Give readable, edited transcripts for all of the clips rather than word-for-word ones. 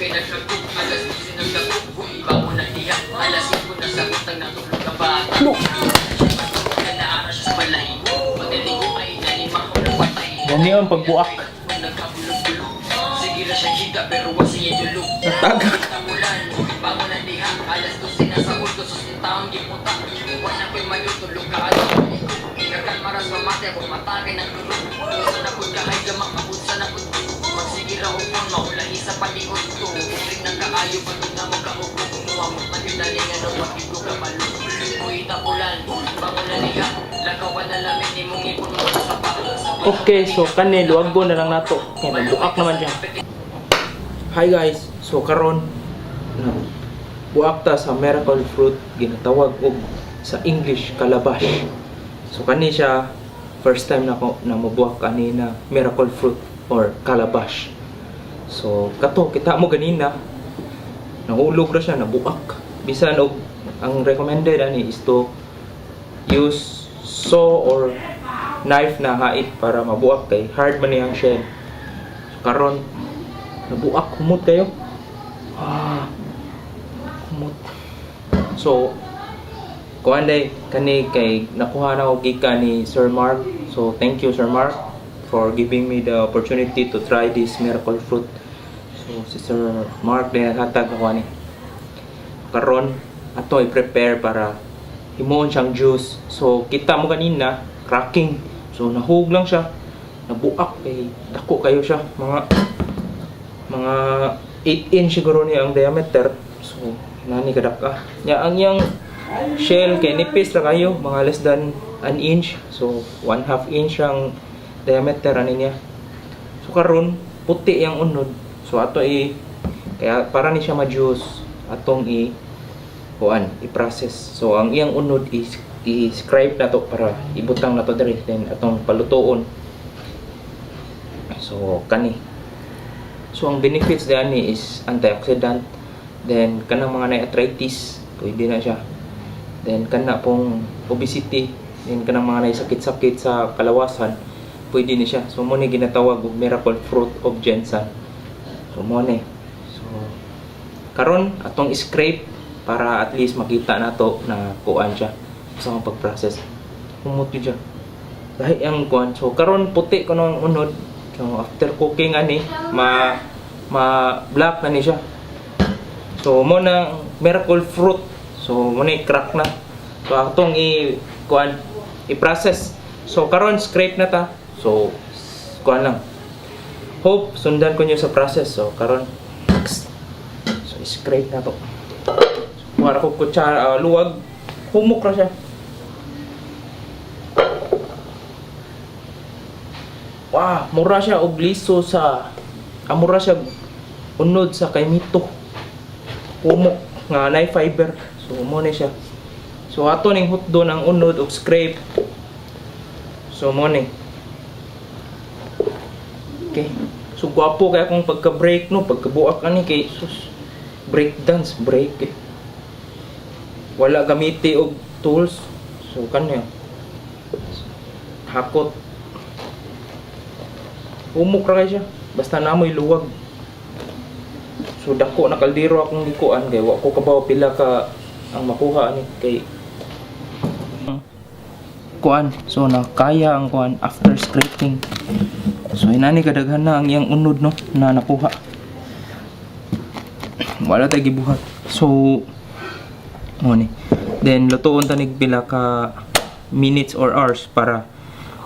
kay nagsagot, alas 12 nagdagot, iba mo na diha, alas 5 na sagot ang natulog ka ba? Kanaara siya sa balahibo, madaling ay nalimang ko na patay. Yan yun, pagbuak. Nagkabulog-bulog, sige na siya giga pero wasi siya dulog. Natagak. Tamulan, iba mo na diha, alas 12 na sagot, susintahang giputa, iwan na ko'y mayo, tulog ka alo. Ikakan maras mamate, kung matagay ng tulog, sa napod ka ay gamang abot sa napod. Magsigil ako kung maulahi sa palikod ko, ring ng kaayo, pagod na mo kaugod, umuamot na ginalingan ng wakit ko kamalog. Uy, tapulan, bangon na niya, lakawan na lamin ni mong ipon mo sa paa. Okay, so kani luwag-go na lang nato. Kaya nagbuak naman siya. Hi guys, so karon na buak ta sa miracle fruit, ginatawag og sa English calabash. So kani siya first time na ko na mabuak ani na miracle fruit or calabash. So kato kita mo ganina nahulog ra siya, nabuak. Bisan og ang recommended ani is to use saw or knife na hait para mabuak kay hard man niyang shell. So karon nabuak, humot kayo. Humot. So kuan day kani kay nakuha na og gikan ni Sir Mark. So thank you Sir Mark for giving me the opportunity to try this miracle fruit. So si Sir Mark din naghatag ako ni. Karon ato i-prepare para himuon siyang juice. So kita mo kanina cracking. So nahug lang siya. Nabuak kay dako kayo siya. Mga 8 inch siguro niya ang diameter. So nani kadaka. Nya ang yang shell kay nipis ra kayo, mga less than an inch. So 1/2 inch ang diameter ani niya. So karon puti yang unod. So ato kaya para ni siya ma-juice atong i-process. So ang iyang unod is i-scrape na to para ibutang na to diri then atong palutoon. So kani. So ang benefits diani is antioxidant, then kanang mga na arthritis pwede na siya, then kana pong obesity, then kanang mga na sakit-sakit sa kalawasan pwede ni siya. So mo ni ginatawag og miracle fruit of Jensen. So mo ni. So karon atong scrape para at least makita nato na kuan siya sa pag-process. Humot siya. Dahil ang kuan. So karon puti ko nang unod. So after cooking ani black na ni siya. So mo na miracle fruit. So mo ni crack na. So atong i-process. So karon scrape na ta. So kuan lang. Hope sundan ko niyo sa process. So karon so scrape na to. Wala ko kutsara luwag. Humok ra siya. Wow, mura siya og liso sa mura siya unod sa kay mito. Humok nga nay fiber. So mo ni siya. So ato ning hutdo ang unod og scrape. So mo ni. Okay. So gwapo kay akong pagka-break no, pagkabuak ani kay sus. Break dance, break. Wala gamiti og tools. So kanyo. Hakot. Humok ra siya. Basta namoy luwag. So dako na kaldero akong gikuan kay wa ko kabaw pila ka ang makuha ani kay kuan. So nakaya ang kuan after scraping. So inani kadaghan na ang iyang unod no na nakuha. Wala tay gibuhat. So mo ni. Then lutuon ta nig pila ka minutes or hours para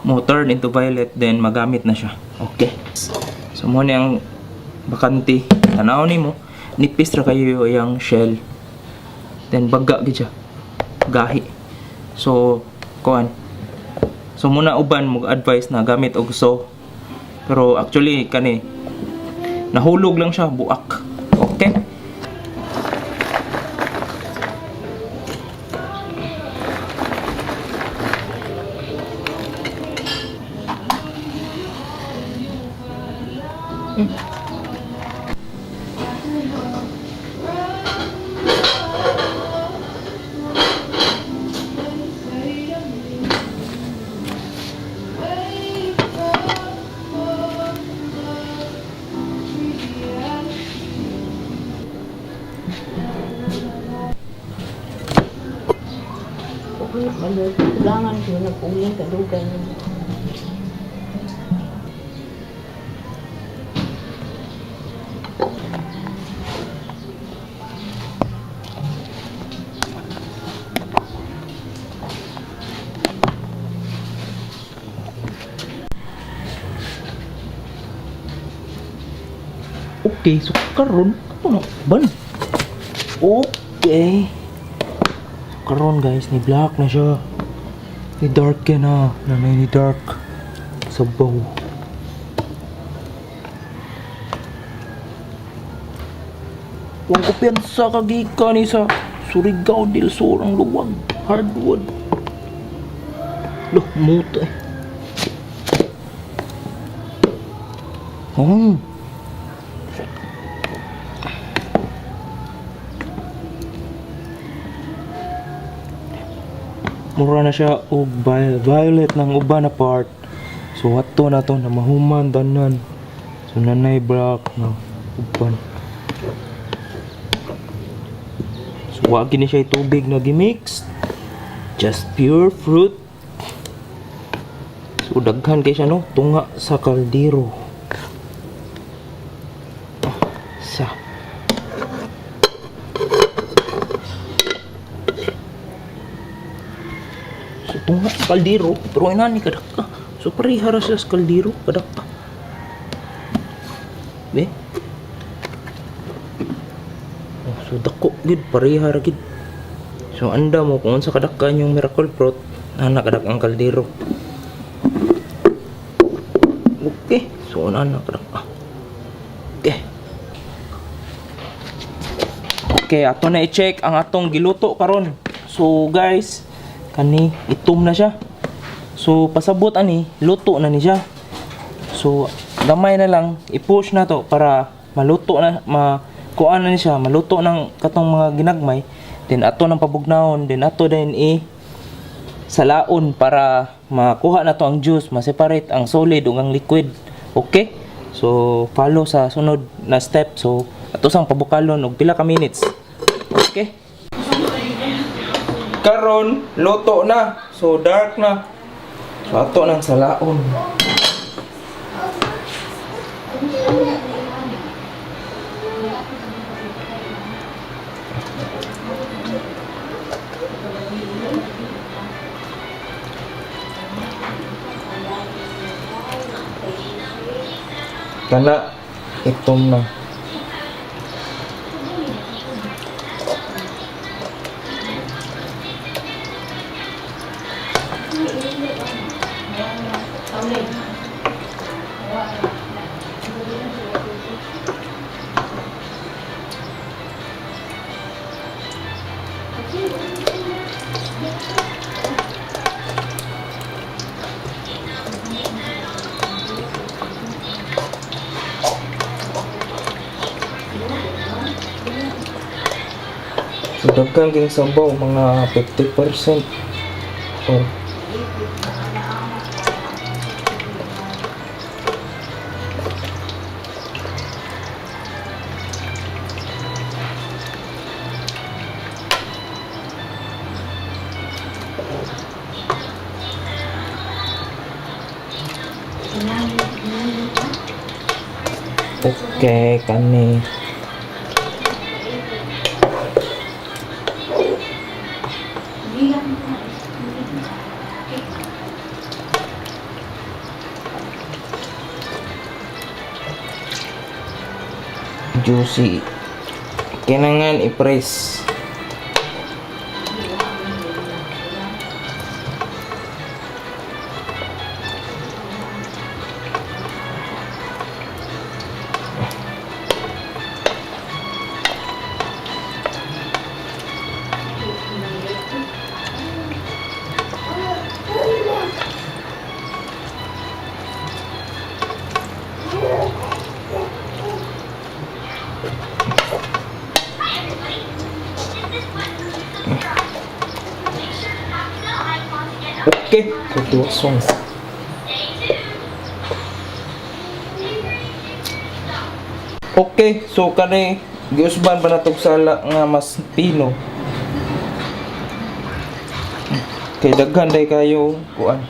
mo turn into violet, then magamit na siya. Okay. So mo ni ang bakante. Tanaw nimo, nipis ra kayo yung shell. Then baga gid siya. Gahi. So kuan. So muna uban mo advice na gamit og saw. Pero actually kani nahulog lang siya, buak. Okay? Kulangan ko na uling kadugan. Okay, so karon ano ban? Okay. Karon guys, ni black na siya. Ni dark ka na. Nanay ni dark. Sabaw. Huwag ko piyansa kagika ni sa Surigao del Sur ang luwag. Hardwood. Loh, muta eh. Mura na siya og violet ng uban na part. So ato na to na mahuman tanan. So nanay black na uban. So wag gini siya tubig na gimix. Just pure fruit. So daghan kay siya no, tunga sa kaldero. Sa tunga sa kaldero, pero inani kadak ka. So parihara siya sa kaldero, kadak ka. Be? Oh, so dako gid parihara gid. So anda mo kung unsa kadak ka yung miracle fruit, ana kadak ang kaldero. Okay, so ana kadak ka. Okay. Okay, ato na i-check ang atong giluto karon. So guys, kani itom na siya. So pasabot ani luto na ni siya. So gamay na lang i-push na to para maluto na makuan na ni siya, maluto ng katong mga ginagmay. Then ato nang pabugnahon, then ato din salaon para makuha na to ang juice, ma-separate ang solid ug ang liquid. Okay? So follow sa sunod na step. So ato sang pabukalon og pila ka minutes. Okay? Karon luto na. So dark na. So ato nang salaon. Kana itom na. So daghan king sabaw mga 50% or okay kani juicy. Kailangan i-press. Okay, so 2 songs. Okay, so kani giusban pa natog sala nga mas pino. Kay daghan day kayo kuan.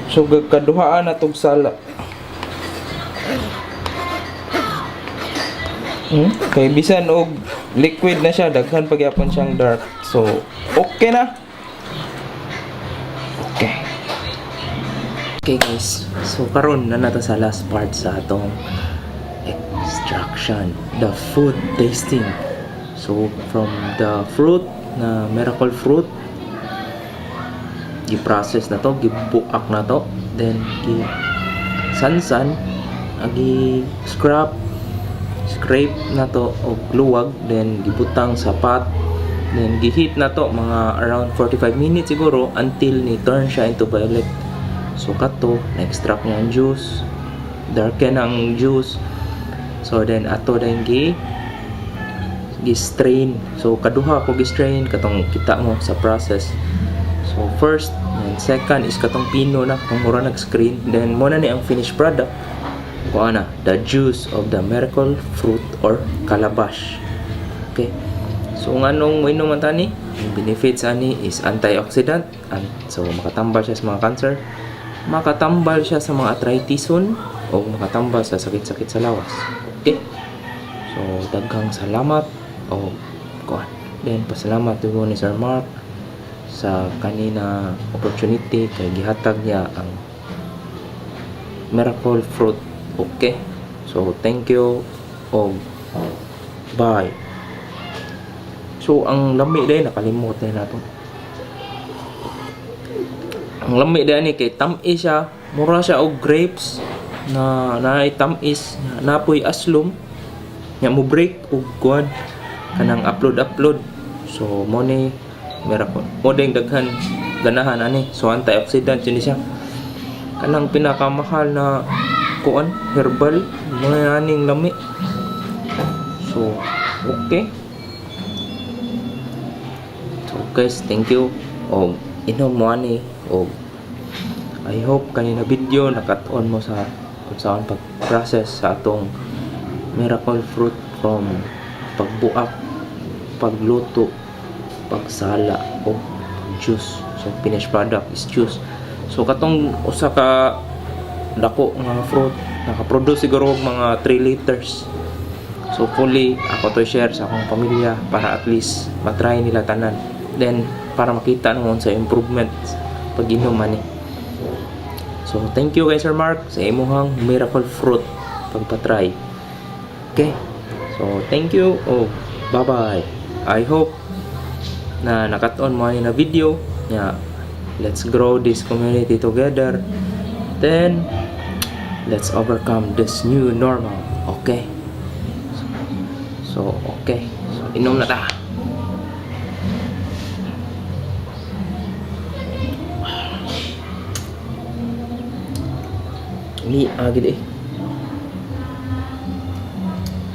So kaduhaan na tong sala. Kay bisan og liquid na siya, daghan pagyapon siyang dark. So okay na. Okay. Okay guys, so karon na nato sa last part sa atong extraction, the food tasting. So from the fruit na miracle fruit, gi-process na to, gibuak na to, then gi-sansan, scrape na to og luwag, then gibutang sa pot, then gi-heat na to mga around 45 minutes siguro until ni turn siya into violet. So kato na-extract niya ang juice, darken ang juice. So then ato din gi-strain. So kaduha ko gi-strain katong kita mo sa process. So first and second is katong pino na katong mura nag-screen. Then mo na ni ang finished product. Kuha na the juice of the miracle fruit or calabash. Okay. So nganong mainom man tani? Ang benefits ani is antioxidant, so makatambal siya sa mga cancer, makatambal siya sa mga arthritison, o makatambal sa sakit-sakit sa lawas. Okay? So daghang salamat o kuan. Then pasalamat ko ni Sir Mark sa kanina opportunity kay gihatag niya ang miracle fruit. Okay? So thank you o bye. So ang lami din nakalimot na nato. Ang lami din ni kay tamis siya, mura siya og grapes na naay tamis, napoy aslom. Nya mo break og kuan kanang upload. So mo ni miracle. Mo ding daghan ganahan ani. So antioxidant yun siya. Kanang pinakamahal na kuan herbal mo aning lami. So okay. So guys, thank you. Og inom mo ani og I hope kanina video nakat-on mo sa kung saan pag-process sa atong miracle fruit from pagbuak, pagluto, pagsala o juice. So finished product is juice. So katong usa ka dako nga fruit naka-produce siguro og mga 3 liters. So fully ako to share sa akong pamilya para at least matry nila tanan. Then para makita naman sa improvement pag inom ani. So thank you guys Sir Mark sa imuhang miracle fruit pagpa-try. Okay. So thank you. Oh, bye-bye. I hope na nakat-on mo na video. Yeah. Let's grow this community together. Then let's overcome this new normal. Okay. So okay. So inom na ta. Ni agad eh.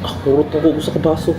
Hurot ko sa kabaso.